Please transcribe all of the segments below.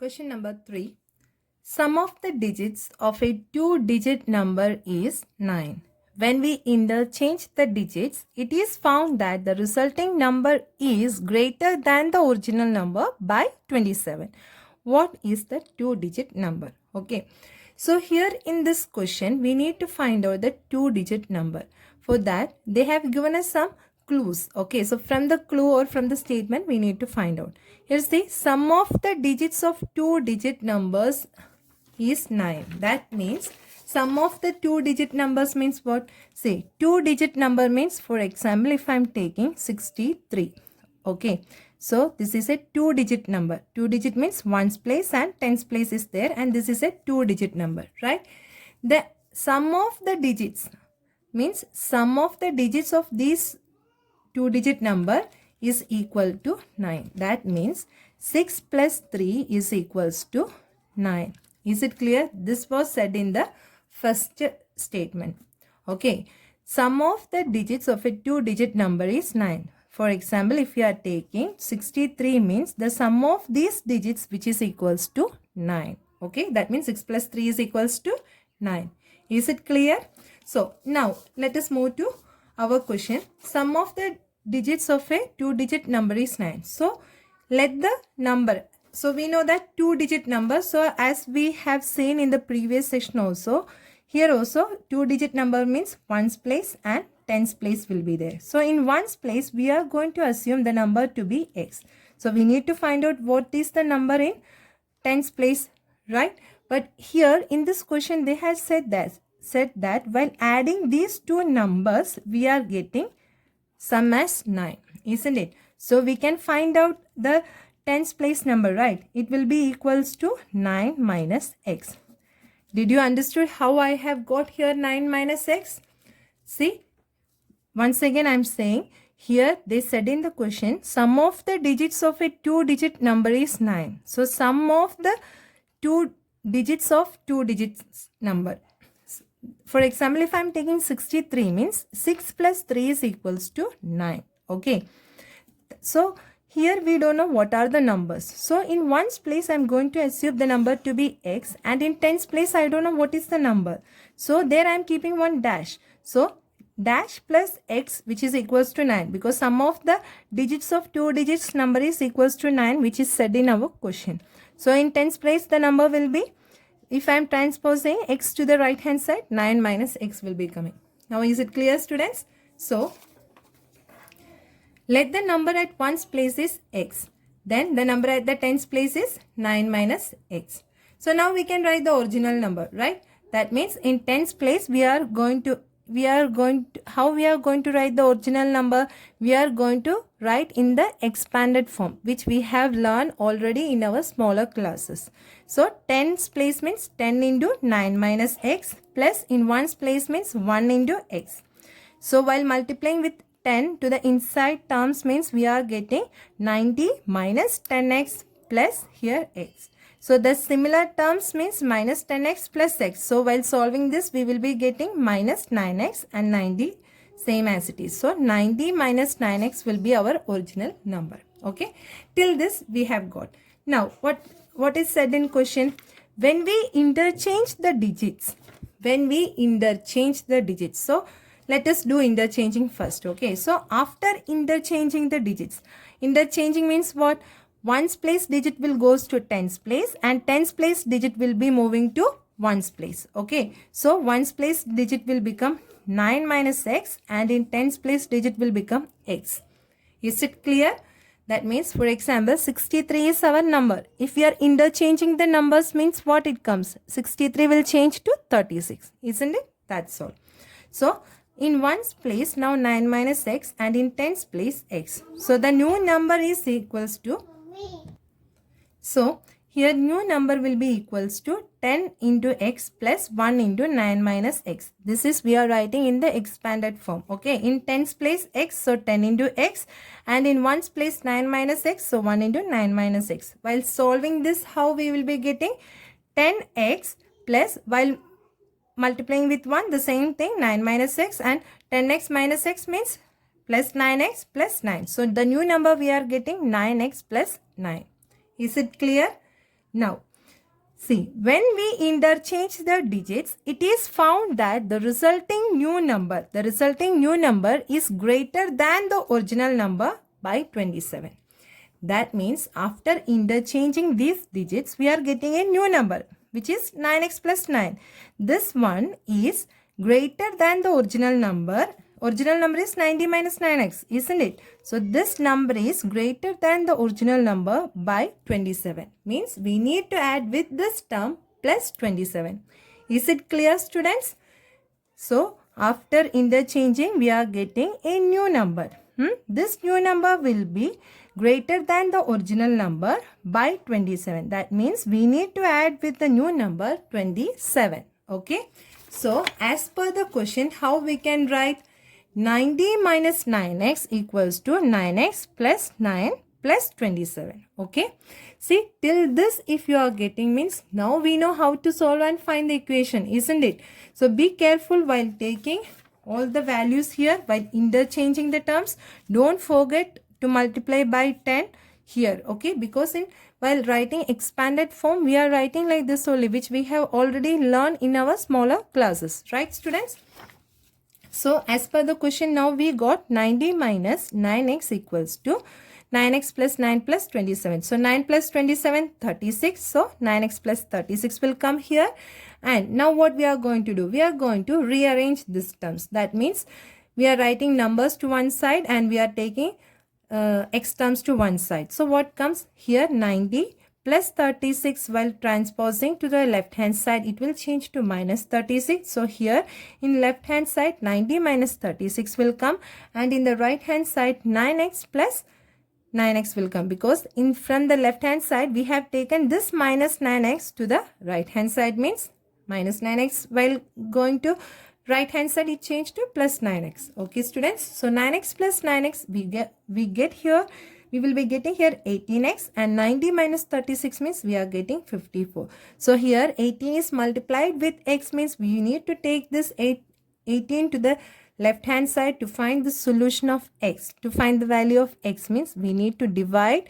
Question number 3. Sum of the digits of a two-digit number is 9. When we interchange the digits, it is found that the resulting number is greater than the original number by 27. What is the two-digit number? Okay. So here in this question, we need to find out the two-digit number. For that, they have given us some clues. Okay, so from the clue or from the statement, we need to find out. Here's the sum of the digits of two-digit numbers is 9. That means sum of the two-digit numbers means what? Say, two-digit number means, for example, if I'm taking 63. Okay, so this is a two-digit number. Two-digit means ones place and tens place is there, and this is a two-digit number, right? The sum of the digits means sum of the digits of these two-digit number is equal to 9. That means 6 plus 3 is equals to 9. Is it clear? This was said in the first statement. Okay. Sum of the digits of a two-digit number is 9. For example, if you are taking 63 means the sum of these digits which is equals to 9. Okay. That means 6 plus 3 is equals to 9. Is it clear? So, now let us move to our question. Sum of the digits of a two-digit number is 9. So, let the number. So, we know that two-digit number. So, as we have seen in the previous section also, here also two-digit number means ones place and tens place will be there. So, in ones place, we are going to assume the number to be x. So, we need to find out what is the number in tens place, right? But here in this question, they have said that while adding these two numbers, we are getting sum as 9, isn't it? So, we can find out the tens place number, right? It will be equals to 9 minus x. Did you understood how I have got here 9 minus x? See, once again I am saying here they said in the question sum of the digits of a two-digit number is 9. So, sum of the two digits of two digits number. For example, if I am taking 63 means 6 plus 3 is equals to 9. Okay. So, here we don't know what are the numbers. So, in ones place I am going to assume the number to be x, and in tens place I don't know what is the number. So, there I am keeping one dash. So, dash plus x which is equals to 9, because sum of the digits of two digits number is equals to 9, which is said in our question. So, in tens place the number will be, if I am transposing x to the right hand side, 9 minus x will be coming. Now, is it clear, students? So, let the number at ones place is x. Then the number at the tens place is 9 minus x. So, now we can write the original number, right? That means in tens place how we are going to write the original number? We are going to write in the expanded form, which we have learned already in our smaller classes. So, tens place means 10 into 9 minus x, plus in ones place means 1 into x. So, while multiplying with 10 to the inside terms means we are getting 90 minus 10x plus here x. So, the similar terms means minus 10x plus x. So, while solving this, we will be getting minus 9x and 90 same as it is. So, 90 minus 9x will be our original number. Okay. Till this we have got. Now, what is said in question? When we interchange the digits. So, let us do interchanging first. Okay. So, after interchanging the digits. Interchanging means what? Ones place digit will goes to tens place, and tens place digit will be moving to ones place. Okay. So, ones place digit will become 9 minus x, and in tens place digit will become x. Is it clear? That means, for example, 63 is our number. If we are interchanging the numbers means what it comes? 63 will change to 36. Isn't it? That's all. So, in ones place now 9 minus x, and in tens place x. So, the new number is equals to, so here new number will be equals to 10 into x plus 1 into 9 minus x. This is we are writing in the expanded form. Okay. In tens place x, so 10 into x, and in ones place 9 minus x, so 1 into 9 minus x. While solving this, how we will be getting 10x plus, while multiplying with 1, the same thing, 9 minus x, and 10x minus x means plus 9x plus 9. So, the new number we are getting 9x plus 9. Is it clear? Now, see, when we interchange the digits, it is found that the resulting new number is greater than the original number by 27. That means after interchanging these digits, we are getting a new number, which is 9x plus 9. This one is greater than the original number. Original number is 90 minus 9x, isn't it? So this number is greater than the original number by 27. Means we need to add with this term plus 27. Is it clear, students? So after interchanging, we are getting a new number. This new number will be greater than the original number by 27. That means we need to add with the new number 27. Okay. So as per the question, how we can write 90 minus 9x equals to 9x plus 9 plus 27. Okay. See, till this if you are getting means now we know how to solve and find the equation, isn't it? So be careful while taking all the values here, while interchanging the terms. Don't forget to multiply by 10 here, okay? Because while writing expanded form, we are writing like this only, which we have already learned in our smaller classes, right, students? So as per the question, now we got 90 minus 9x equals to 9x plus 9 plus 27. So 9 plus 27, 36. So 9x plus 36 will come here. And now what we are going to do? We are going to rearrange these terms. That means we are writing numbers to one side and we are taking x terms to one side. So what comes here? 90 plus 36, while transposing to the left hand side, it will change to minus 36. So here in left hand side, 90 minus 36 will come, and in the right hand side, 9x plus 9x will come, because from the left hand side we have taken this minus 9x to the right hand side, means minus 9x, while going to right hand side it changed to plus 9x. Okay, students, so 9x plus 9x we get here, we will be getting here 18x, and 90 minus 36 means we are getting 54. So here 18 is multiplied with x, means we need to take this 18 to the left hand side to find the solution of x. To find the value of x means we need to divide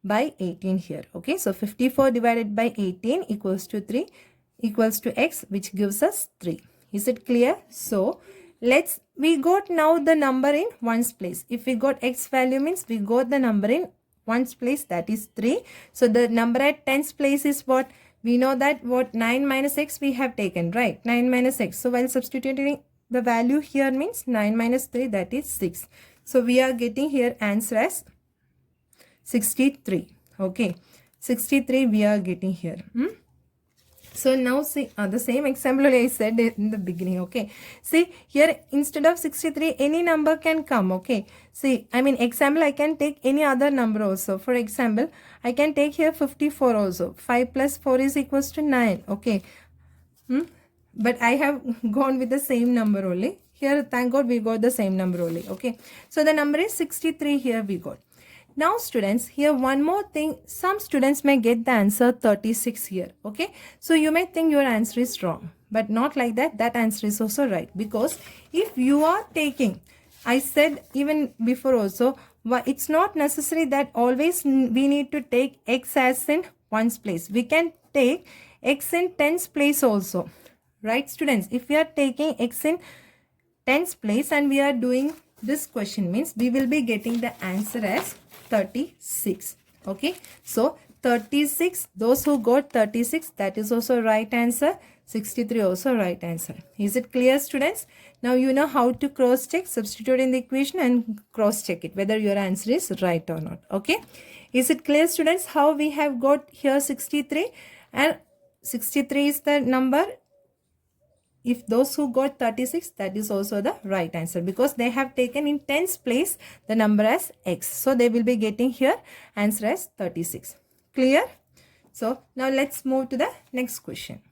by 18 here. Okay, so 54 divided by 18 equals to 3 equals to x, which gives us 3. Is it clear? So we got now the number in ones place. If we got x value means we got the number in ones place, that is 3. So the number at tens place is what? We know that what 9 minus x we have taken, right? 9 minus x. So while substituting the value here means 9 minus 3, that is 6. So we are getting here answer as 63. Okay, 63 we are getting here. So now see the same example I said in the beginning. Okay, see here instead of 63 any number can come. Okay, see example I can take any other number also. For example, I can take here 54 also. 5 plus 4 is equals to 9. Okay, but I have gone with the same number only. Here thank God we got the same number only. Okay, so the number is 63 here we got. Now students, here one more thing, some students may get the answer 36 here. Okay, so you may think your answer is wrong, but not like that. That answer is also right, because if you are taking, I said even before also, it's not necessary that always we need to take x as in ones place. We can take x in tens place also, right students? If we are taking x in tens place and we are doing this question means we will be getting the answer as 36. Okay, so 36, those who got 36, that is also right answer. 63 also right answer. Is it clear students? Now you know how to cross check, substitute in the equation and cross check it whether your answer is right or not. Okay, is it clear students how we have got here 63, and 63 is the number. If those who got 36, that is also the right answer, because they have taken in tens place the number as x. So they will be getting here answer as 36. Clear? So now let's move to the next question.